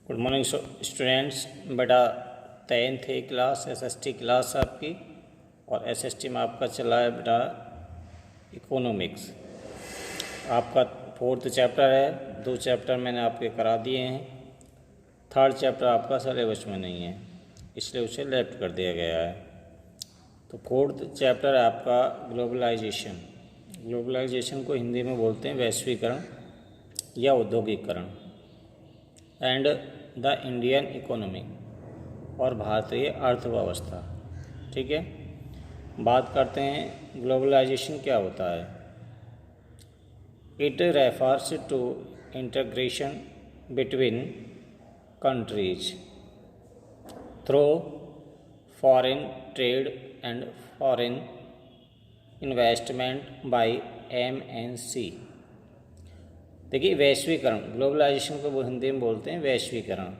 Good morning students. बेटा 10th class SST class आपकी, और SST में आपका चला है बेटा इकोनॉमिक्स। आपका 4th चैप्टर है। 2 चैप्टर मैंने आपके करा दिए हैं। 3rd चैप्टर आपका सिलेबस में नहीं है, इसलिए उसे लेफ्ट कर दिया गया है। तो 4th चैप्टर है आपका ग्लोबलाइजेशन। ग्लोबलाइजेशन को हिंदी में बोलते हैं वैश्वीकरण या औद्योगिकरण, एंड द इंडियन इकोनॉमी, और भारतीय अर्थव्यवस्था। ठीक है, बात करते हैं ग्लोबलाइजेशन क्या होता है। It refers to integration between countries through foreign trade and foreign investment by MNC। देखिए, वैश्वीकरण, ग्लोबलाइजेशन को वो हिंदी में बोलते हैं वैश्वीकरण।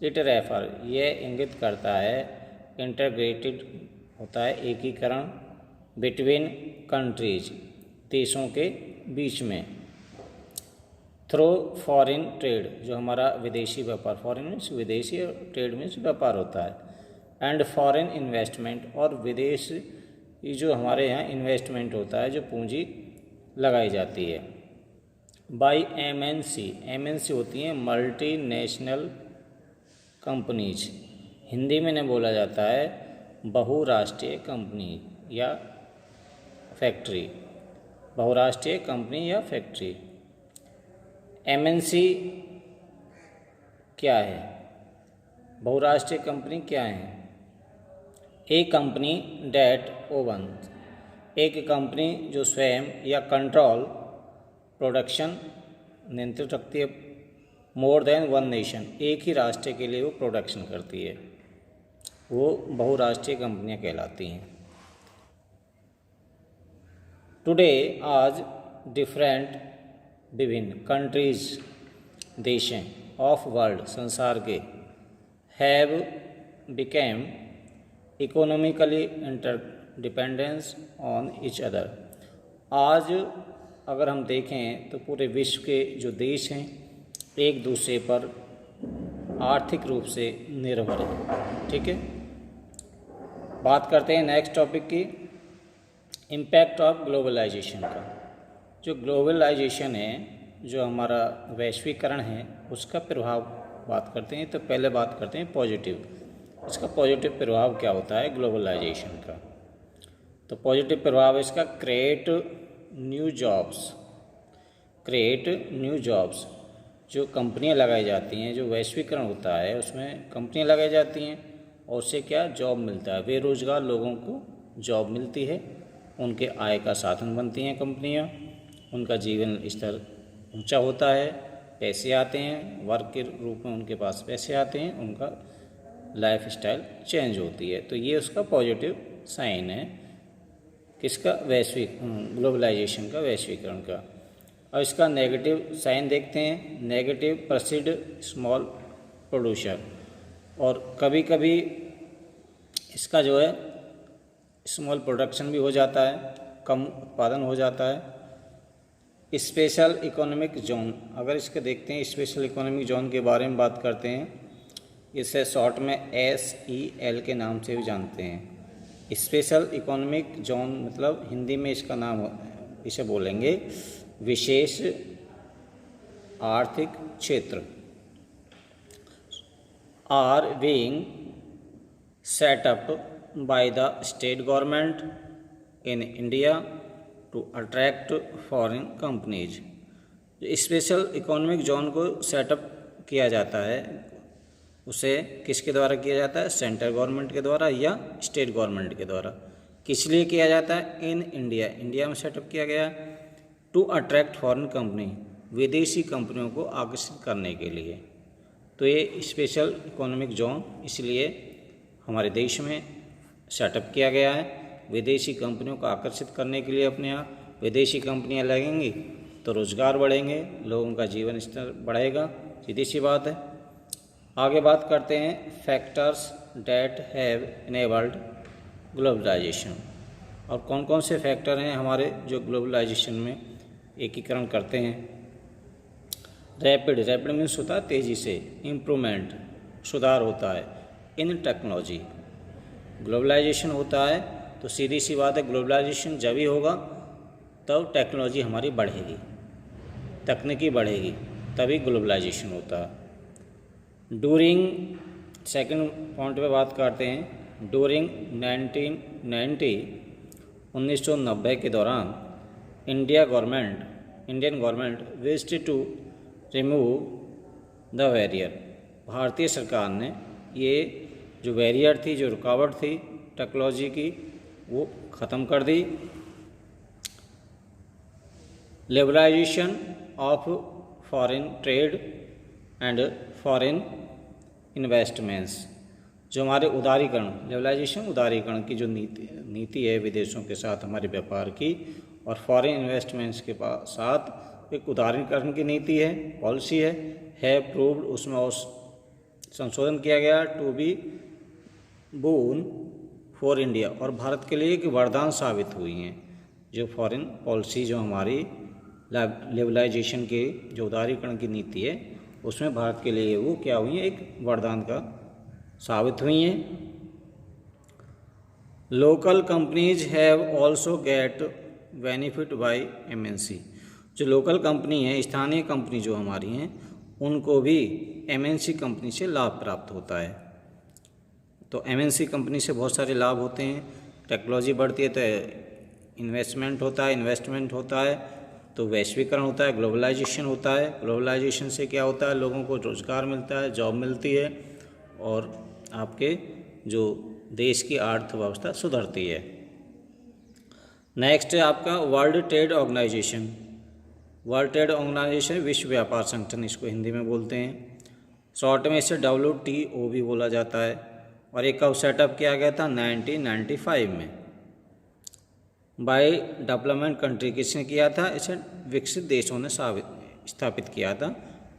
इट रेफर, यह इंगित करता है, इंटीग्रेटेड होता है एकीकरण, बिटवीन कंट्रीज, देशों के बीच में, थ्रू फॉरेन ट्रेड, जो हमारा विदेशी व्यापार, फॉरेन मीन्स विदेशी और ट्रेड मीन्स व्यापार होता है, एंड फॉरेन इन्वेस्टमेंट, और विदेश जो हमारे यहाँ इन्वेस्टमेंट होता है, जो पूंजी लगाई जाती है, बाय MNC होती हैं मल्टी नेशनल कंपनीज। हिंदी में नहीं बोला जाता है बहुराष्ट्रीय कंपनी या फैक्ट्री, बहुराष्ट्रीय कंपनी या फैक्ट्री। MNC क्या है, बहुराष्ट्रीय कंपनी क्या है? ए कंपनी डेट ओवन, एक कंपनी जो स्वयं या कंट्रोल प्रोडक्शन नियंत्रित रखती है, मोर देन वन नेशन, एक ही राष्ट्र के लिए वो प्रोडक्शन करती है, वो बहुराष्ट्रीय कंपनियां कहलाती हैं। टुडे, आज, डिफरेंट, विभिन्न, कंट्रीज, देशें, ऑफ वर्ल्ड, संसार के, have became economically interdependence on each other. आज अगर हम देखें तो पूरे विश्व के जो देश हैं एक दूसरे पर आर्थिक रूप से निर्भर हैं। ठीक है, बात करते हैं नेक्स्ट टॉपिक की, इम्पैक्ट ऑफ ग्लोबलाइजेशन का। जो ग्लोबलाइजेशन है, जो हमारा वैश्वीकरण है, उसका प्रभाव बात करते हैं। तो पहले बात करते हैं पॉजिटिव, इसका पॉजिटिव प्रभाव क्या होता है ग्लोबलाइजेशन का। तो पॉजिटिव प्रभाव इसका, क्रिएट न्यू जॉब्स, जो कंपनियां लगाई जाती हैं, जो वैश्वीकरण होता है उसमें कंपनियां लगाई जाती हैं, और उससे क्या जॉब मिलता है, बेरोजगार लोगों को जॉब मिलती है, उनके आय का साधन बनती हैं कंपनियां, उनका जीवन स्तर ऊंचा होता है, पैसे आते हैं, वर्क के रूप में उनके पास पैसे आते हैं, उनका लाइफ स्टाइल चेंज होती है। तो ये उसका पॉजिटिव साइन है किसका, ग्लोबलाइजेशन का, वैश्वीकरण का। और इसका नेगेटिव साइन देखते हैं, नेगेटिव प्रोसीड स्मॉल प्रोड्यूसर, और कभी कभी इसका जो है स्मॉल प्रोडक्शन भी हो जाता है, कम उत्पादन हो जाता है। स्पेशल इकोनॉमिक जोन, अगर इसके देखते हैं स्पेशल इकोनॉमिक जोन के बारे में बात करते हैं, इसे शॉर्ट में SEL के नाम से भी जानते हैं। स्पेशल इकोनॉमिक जोन मतलब हिंदी में इसका नाम, इसे बोलेंगे विशेष आर्थिक क्षेत्र, are being set up by the state government in India to attract foreign companies. Special economic zone को सेटअप किया जाता है, उसे किसके द्वारा किया जाता है, सेंट्रल गवर्नमेंट के द्वारा या स्टेट गवर्नमेंट के द्वारा। किस लिए किया जाता है, इन इंडिया, इंडिया में सेटअप किया गया, टू अट्रैक्ट फॉरेन कंपनी, विदेशी कंपनियों को आकर्षित करने के लिए। तो ये स्पेशल इकोनॉमिक जोन इसलिए हमारे देश में सेटअप किया गया है, विदेशी कंपनियों को आकर्षित करने के लिए। अपने यहाँ विदेशी कंपनियाँ लगेंगी तो रोज़गार बढ़ेंगे, लोगों का जीवन स्तर बढ़ेगा, सीधी सी बात है। आगे बात करते हैं factors that have enabled globalization, और कौन कौन से फैक्टर हैं हमारे जो ग्लोबलाइजेशन में एकीकरण करते हैं। रैपिड मीन्स होता है तेज़ी से, इम्प्रूवमेंट सुधार होता है इन टेक्नोलॉजी। ग्लोबलाइजेशन होता है तो सीधी सी बात है, ग्लोबलाइजेशन जब ही होगा तब टेक्नोलॉजी हमारी बढ़ेगी, तकनीकी बढ़ेगी, तभी ग्लोबलाइजेशन होता है। डूरिंग सेकंड पॉइंट पे बात करते हैं। डूरिंग 1990 के दौरान Indian government wished to remove the barrier. भारतीय सरकार ने ये जो बैरियर थी, जो रुकावट थी टेक्नोलॉजी की, वो ख़त्म कर दी। Liberalisation of foreign trade and foreign investments, जो हमारे उदारीकरण की जो नीति है विदेशों के साथ हमारे व्यापार की, और फॉरेन इन्वेस्टमेंट्स के साथ एक उदारीकरण की नीति है, पॉलिसी है प्रूव्ड, उसमें और संशोधन किया गया to be boon for India, और भारत के लिए एक वरदान साबित हुई हैं। जो फॉरेन पॉलिसी जो हमारी लिबरलाइजेशन के जो उदारीकरण की नीति है, उसमें भारत के लिए वो क्या हुई है, एक वरदान का साबित हुई हैं। Local companies have also get benefit by MNC। जो लोकल कंपनी है, स्थानीय कंपनी जो हमारी हैं, उनको भी MNC कंपनी से लाभ प्राप्त होता है। तो MNC कंपनी से बहुत सारे लाभ होते हैं। टेक्नोलॉजी बढ़ती है तो इन्वेस्टमेंट होता है तो वैश्वीकरण होता है, ग्लोबलाइजेशन होता है। ग्लोबलाइजेशन से क्या होता है, लोगों को रोज़गार मिलता है, जॉब मिलती है, और आपके जो देश की अर्थव्यवस्था सुधरती है। नेक्स्ट है आपका world trade organization. World trade organization विश्व व्यापार संगठन इसको हिंदी में बोलते हैं, शॉर्ट में इसे WTO भी बोला जाता है। और ये कब सेटअप किया गया था, 1995 में। बाय डेवलपमेंट कंट्री किसने किया था, इसे विकसित देशों ने स्थापित किया था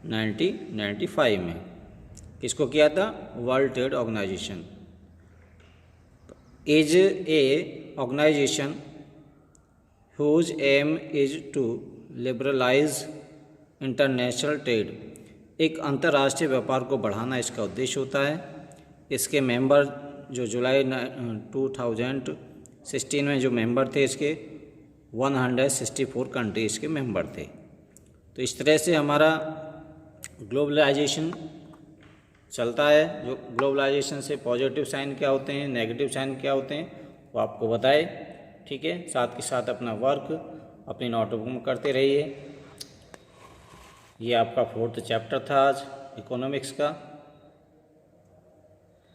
1995 में। किसको किया था, world trade organization. Is a organization whose aim is to liberalize international trade। एक अंतर्राष्ट्रीय व्यापार को बढ़ाना इसका उद्देश्य होता है। इसके मेंबर जो जुलाई 2016 में जो मेंबर थे, इसके 164 कंट्रीज़ के मेंबर थे। तो इस तरह से हमारा ग्लोबलाइजेशन चलता है। जो ग्लोबलाइजेशन से पॉजिटिव साइन क्या होते हैं, नेगेटिव साइन क्या होते हैं, वो आपको बताए। ठीक है, साथ के साथ अपना वर्क अपनी नोटबुक में करते रहिए। ये आपका 4th चैप्टर था आज इकोनॉमिक्स का।